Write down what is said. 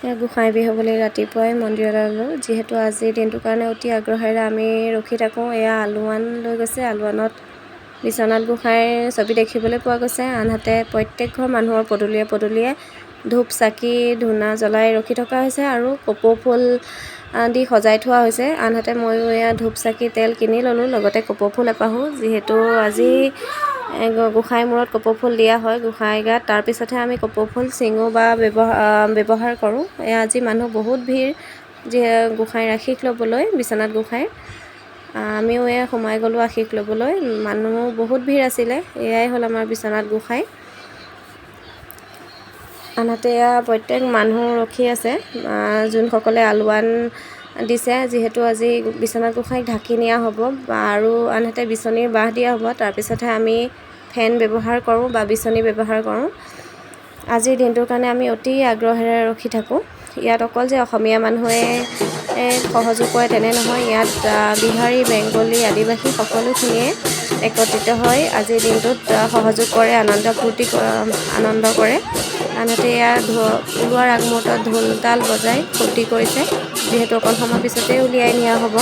গোঁসাই বিহু বুলি ৰাতিপুৱাই মন্দিৰলৈ ল'লোঁ। যিহেতু আজিৰ দিনটোৰ কাৰণে অতি আগ্ৰহেৰে আমি ৰখি থাকোঁ। এয়া আলোৱান লৈ গৈছে। আলোৱানত বিশ্বনাথ গোঁসাইৰ ছবি দেখিবলৈ পোৱা গৈছে। আনহাতে প্ৰত্যেক ঘৰ মানুহৰ পদূলিয়ে পদূলিয়ে ধূপ চাকি ধূনা জ্বলাই ৰখি থকা হৈছে আৰু কপৌ ফুল দি সজাই থোৱা হৈছে। আনহাতে ময়ো এয়া ধূপ চাকি তেল কিনি ল'লোঁ, লগতে কপৌ ফুল এপাহো। যিহেতু আজি গোঁসাই মূৰত কপৌ ফুল দিয়া হয় গোঁসাই গাত, তাৰপিছতহে আমি কপৌ ফুল চিঙো বা ব্যৱহাৰ কৰোঁ। আজি মানুহ বহুত ভিৰ গোঁসাইৰ আশীষ ল'বলৈ, বিশ্বনাথ গোঁসাইৰ। আমিও এয়া সোমাই গ'লোঁ আশীষ ল'বলৈ। মানুহ বহুত ভিৰ আছিলে। এয়াই হ'ল আমাৰ বিশ্বনাথ গোঁসাই। আনহাতে এয়া প্ৰত্যেক মানুহ ৰখি আছে যোনসকলে আলোৱান দিছে। যিহেতু আজি বিশ্বনাথ গোঁসাইক ঢাকি নিয়া হ'ব আৰু আনহাতে বিচনীৰ বাঁহ দিয়া হ'ব। তাৰপিছতহে আমি ফেন ব্যৱহাৰ কৰোঁ বা বিচনী ব্যৱহাৰ কৰোঁ। আজিৰ দিনটোৰ কাৰণে আমি অতি আগ্ৰহেৰে ৰখি থাকোঁ। ইয়াত অকল যে অসমীয়া মানুহে সহযোগ কৰে তেনে নহয়, ইয়াত বিহাৰী, বেংগলী, আদিবাসী সকলোখিনিয়ে একত্ৰিত হৈ আজিৰ দিনটোত সহযোগ কৰে, আনন্দ কৰে। আনহাতে এয়া ওলোৱাৰ আগমুহূৰ্তত ঢোল তাল বজাই ফূৰ্তি কৰিছে। যিহেতু অকণ সময় পিছতেই উলিয়াই নিয়া হ'ব।